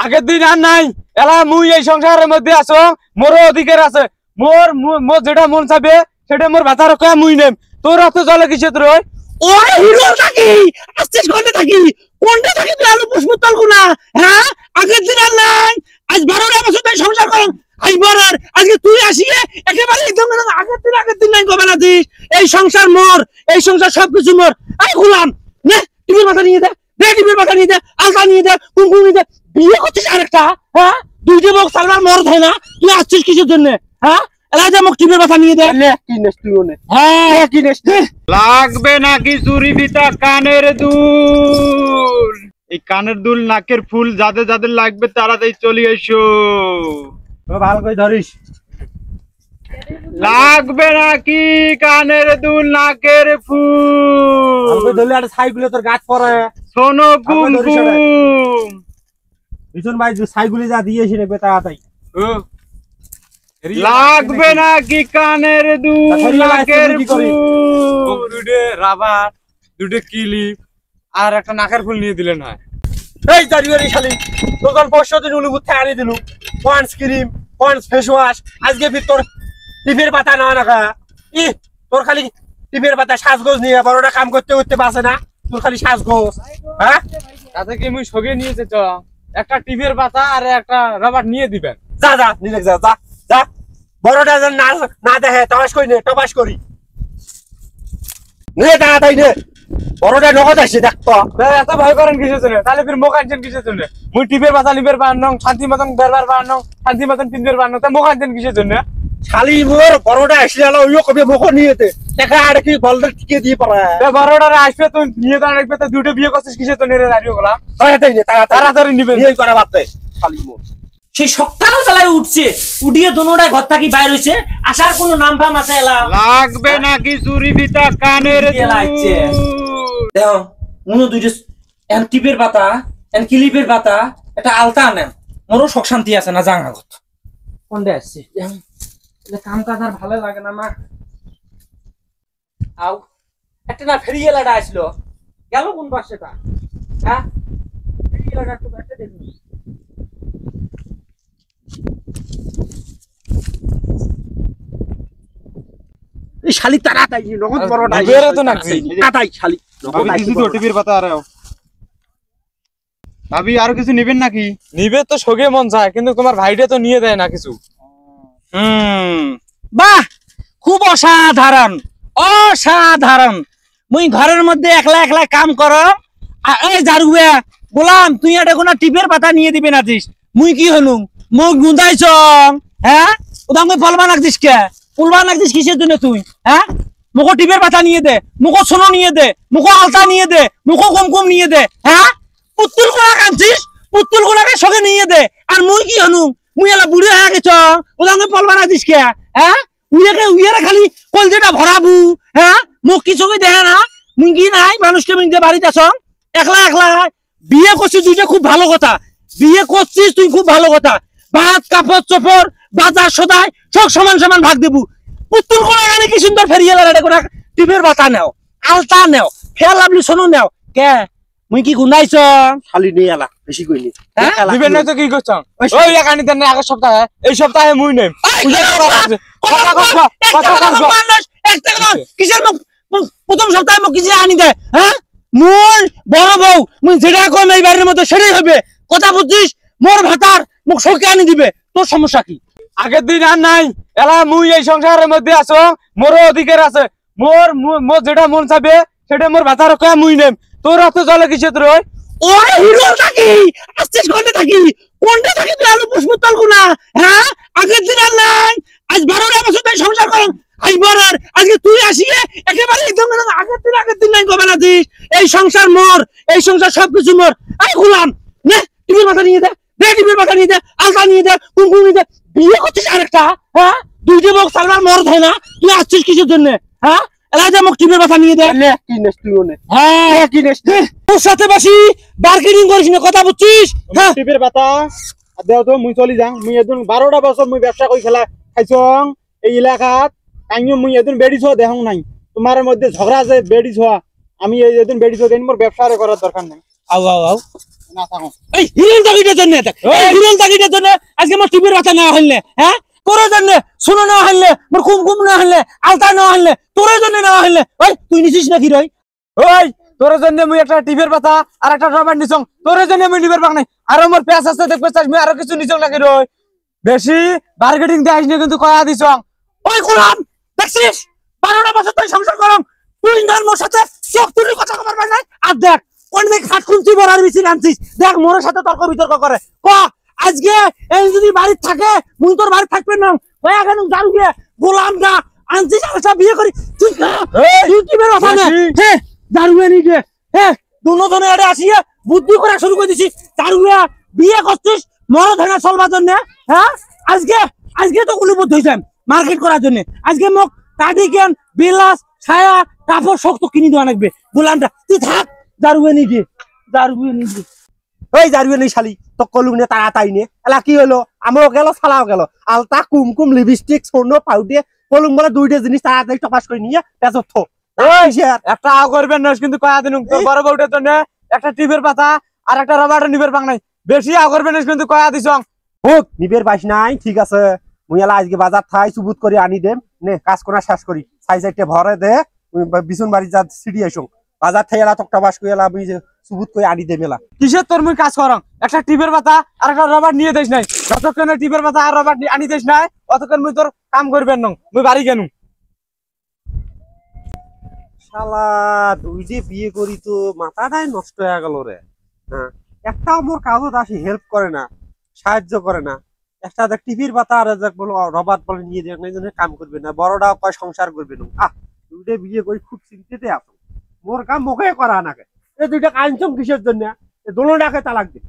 আগের দিন আর নাই এলা মুই এই সংসারের মধ্যে আছো মোর অধিকার আছে মোর মোর যেটা মন চাবে সেটা মোর বাঁচার কয়া মুই নেম তোর অত জলে কিসে তোর ওই হিরো থাকি আসছিস কোনটা থাকি তুই আলু পুষ্পতল গুনা হ্যাঁ আগের দিন আর নাই আজ 12টা বছর ধরে সংসার করেন আজ বরার আজকে তুই আসিয়ে একেবারে একদম আগের দিন নাই কবে না দিস এই সংসার মোর এই সংসার সবকিছু মোর এই গোলাম নে টিভির মাথা নিয়ে দে টিভির মাথা নিয়ে দে আলতা নিয়ে দে কুমকুম নিয়ে দে বিয়ে করছিস আরেকটা হ্যাঁ দুইটি বক সালবার মর হয় না তুই আসছিস কিসের জন্য হ্যাঁ রাজা মুখ টিভির মাথা নিয়ে দে কি নেস তুই ওনে হ্যাঁ কি নেস লাগবে নাকি চুরি বিতা কানের দুল এই কানের দুল নাকের ফুল যাদের যাদের লাগবে তাড়াতাড়ি চলে এসো ভালো করে ধরিস লাগবে নাকি কানের দুল নাকের ফুল ধরলে আর ছাইগুলো তোর গাছ পরে সোনো কুমকুম ভীষণ ভাই ছাইগুলি যা দিয়েছি রে তাড়াতাড়ি লাগবে নাকি কানের দুল নাকের ফুল দুটো রাবার দুটো ক্লিপ আর একটা নাকের ফুল নিয়ে দিলেন হয় এই জারিওয়ারি শালি তোর পরশু দিন উলুগুত থেকে আনি দিলু points cream points face wash আজকে ফির তোর টিপের পাতা না নাকা ই তোর খালি টিপের পাতা সাজগোজ নিয়ে বড়টা কাম করতে করতে বাসে না তোর খালি সাজগোজ হ্যাঁ তাতে কি মুই সগে নিয়েছে চ একটা টিপের পাতা আর একটা রাবার নিয়ে দিবেন যা যা নিলে যা যা যা বড়টা যেন না না দেখে টবাস করি নে টবাস করি নে তাড়াতাড়ি নে বড়টা নগদ আসছে দেখ তো এত ভয় করেন কিসের জন্য তাহলে ফির মোক আনছেন কিসের জন্য মুই টিপের পাতা লিপের বানানো শান্তি মতন বেরবার বানানো শান্তি মতন তিনদের বানানো তা মোক আনছেন কিসের জন্য শালি মোর বড়টা আসলে আলো ওইও কবে মুখ নিয়েতে দেখা আর কি বলটা টিকে দিয়ে পারে বড়টা আসবে তুই নিয়ে তো রাখবে তো দুটো বিয়ে করছিস কিসের জন্য রে দাঁড়িয়ে গেলাম তাড়াতাড়ি নে তাড়াতাড়ি নিবেন নিয়ে করা বাপে শালি মোর সেই সকাল বেলায় উঠছে উঠিয়ে দোনোটাই ঘর থাকি বাইর হইছে আসার কোনো নাম ফাম আছে এলা লাগবে নাকি চুরি বিতা কানের লাগছে দেখো মনে দুইটা এন টিপের পাতা এন ক্লিপের পাতা এটা আলতা আনেন মোরও সুখ শান্তি আছে না জাঙ্গাগত কোনটা আসছে কাম কাজ আর ভালো লাগে না মা আও একটা না ফেরিয়েলাটা আসলো গেল কোন পাশেটা হ্যাঁ ফেরিয়েলাটা তো একটা দেখুন এই শালি তাড়াতাড়ি নগদ বড়টা বেরে তো নাকি তাড়াতাড়ি শালি নগদ কিছু তো টিভির পাতা আর ভাবি আর কিছু নেবেন নাকি নিবে তো সগে মন চায় কিন্তু তোমার ভাইটা তো নিয়ে দেয় না কিছু বাহ খুব অসাধারণ অসাধারণ মুই ঘরের মধ্যে একলা একলা কাম করো এই জারুয়া গোলাম তুই এটা কোন টিপের পাতা নিয়ে দিবে না দিস মুই কি হলুম মুখ গুঁদাইছ হ্যাঁ ওটা আমি ফলবা নাকদিস কে ফুলবা নাকদিস কিসের জন্য তুই হ্যাঁ মুখো টিপের পাতা নিয়ে দে মুখো সোনো নিয়ে দে মুখো আলতা নিয়ে দে মুখো কুমকুম নিয়ে দে হ্যাঁ পুতুল কোনা কাঁদছিস পুতুল কোনাকে সঙ্গে নিয়ে দে আর মুই কি হলুম মুই এলা বুড়ি হয়ে গেছ ওটা আমি ফলবা নাকদিস কে হ্যাঁ উইয়ারে খালি কলজেটা ভরাবু হ্যাঁ মুখ কিছু দেখে না মুই কি নাই মানুষকে মিনতে বাড়িতে আস একলা একলা বিয়ে করছিস দুইটা খুব ভালো কথা বিয়ে করছিস তুই খুব ভালো কথা ভাত কাপড় চোপড় বাজার সদাই সব সমান সমান ভাগ দেবু পুতুল কোনা গানে কি সুন্দর ফেরিয়ে এটা কোনা টিপের বাতা নেও আলতা নেও ফের লাভলি শোনো নেও কে মুই কি গুনাইছ খালি নিয়ে এলা বেশি কইনি দিবেন না তো কি করছ ওই একানি দেন না আগের সপ্তাহে এই সপ্তাহে মুই নেম কিসের প্রথম সপ্তাহে মুখ কিছু আনি দেয় হ্যাঁ মোর বড় বউ মুই যেটা কম এই বাড়ির মধ্যে সেটাই হবে কথা বুঝছিস মোর ভাতার মুখ সরকে আনি দিবে তোর সমস্যা কি আগের দিন আর নাই এলা মুই এই সংসারের মধ্যে আছো মোর অধিকার আছে মোর মোর যেটা মন চাবে সেটা মোর বাঁচার কয়া মুই নেম তোর অত জলে কিসে তোর ওই হিরো থাকি আসছিস কোনটা থাকি তুই আলু পুষ্পতল গুনা হ্যাঁ আগের দিন আর নাই আজ 12টা বছর ধরে সংসার করেন আজ বরার আজকে তুই আসিয়ে একেবারে একদম আগের দিন নাই কবে না দিস এই সংসার মোর এই সংসার সবকিছু মোর এই গোলাম নে টিভির মাথা নিয়ে দে টিভির মাথা নিয়ে দে আলতা নিয়ে দে কুমকুম নিয়ে দে বিয়ে করছিস আরেকটা হ্যাঁ দুইটি বক সালবার মর হয় না তুই আসছিস কিসের জন্য হ্যাঁ রাজা মুখ টিভির মাথা নিয়ে দে কি নেস তুই ওনে হ্যাঁ কি নেস তোর সাথে বসি বার্গেনিং করিস না কথা বুঝছিস হ্যাঁ টিভির পাতা দেও তো মুই চলি যাং মুই এদিন 12টা বছর মুই ব্যবসা কই খেলা খাইছং এই এলাকাত কাইও মুই এদিন বেড়িছ দেহং নাই তোমার মধ্যে ঝগড়া যে বেড়িছ আমি এই এদিন বেড়িছ দেন মোর ব্যবসা করার দরকার নাই আও না থাকো এই হিরোল তাগিদের জন্য হিরোল তাগিদের জন্য আজকে আমার টিভির কথা না হইলে হ্যাঁ তোর জন্য শুনো না হইলে মোর কুমকুম না হইলে আলতা না হইলে তোর জন্য না হইলে ওই তুই নিছিস নাকি রই ওই তোর জন্য মুই একটা টিভির পাতা আর একটা রবার নিছং তোর জন্য মুই নিবার পাক নাই আর আমার পেঁচ আছে দেখবে চাস মুই আরো কিছু নিছং নাকি রই বেশি মার্কেটিং দেখাইস না কিন্তু কয়া দিছং ওই গোলাম দেখছিস 12টা বছর তুই সংসার করম তুই না মোর সাথে চোখ তুলি কথা কবার পার নাই আর দেখ কোন মেয়ে খাট খুনছি বড়ার মিছিল আনছিস দেখ মোর সাথে তর্ক বিতর্ক করে ক আজকে এই যদি বাড়ি থাকে মুই তোর বাড়ি থাকবে না কয়া কেন জান গিয়ে গোলাম না আনছিস আরেকটা বিয়ে করি তুই খা তুই কি বের কথা না হ্যাঁ দারুয়ে নি দে হ্যাঁ দুজনে এড়ে আসিয়া বুদ্ধি করা শুরু করে দিছি দারুয়া বিয়ে করছিস মরদ হেনা চলবার জন্য হ্যাঁ আজকে আজকে তো উলিবদ্ধ হইছাম মার্কেট করার জন্য আজকে মোক কার্ডিগান বিলাস ছায়া কাপড় শক্ত কিনে দেওয়া লাগবে গোলামটা তুই থাক দারুয়ে নি দে ওই জারুয়ে নেই শালি তো কলুম নে তাড়াতাড়ি নে এলা কি হলো আমারও গেল ছালাও গেল আলতা কুমকুম লিপস্টিক স্বর্ণ পাউডার কলুম বলে দুইটা জিনিস তাড়াতাড়ি টপাস করে নিয়ে পেছর থো ওই একটা আও করবেন না কিন্তু কয়া দিন তোর বড় বউটার জন্য একটা টিভির পাতা আর একটা রবার নিবার পাক নাই বেশি আও করবেন না কিন্তু কয়া দিছং হোক নিবের পাইস নাই ঠিক আছে মুই এলা আজকে বাজার থাই সুবুত করে আনি দেম নে কাজ কোনা শেষ করি সাই সাইডে ভরে দে বিছুন বাড়ি যা সিডি আইসং বাজার থাই এলা টকটা বাস করে এলা মুই সুবুত করে আনি দেম এলা কিসের তোর মুই কাজ করং একটা টিভির পাতা আর একটা রবার নিয়ে দেশ নাই যতক্ষণ টিভির পাতা আর রবার আনি দেশ নাই অতক্ষণ মুই তোর কাম করবেন না মুই বাড়ি গেনু শালা তুই যে বিয়ে করি তো মাথাটাই নষ্ট হয়ে গেল রে হ্যাঁ একটাও মোর কাজত আসি হেল্প করে না সাহায্য করে না একটা দেখ টিভির পাতা আর দেখ বলো রবাত বলে নিয়ে দেখ না এই জন্য কাম করবে না বড়টাও কয় সংসার করবে না দুইটা বিয়ে করি খুব চিন্তিতে আছো মোর কাম মুখে করা নাকে এই দুইটা কাঞ্চম কিসের জন্য দোনোটাকে তালাক দে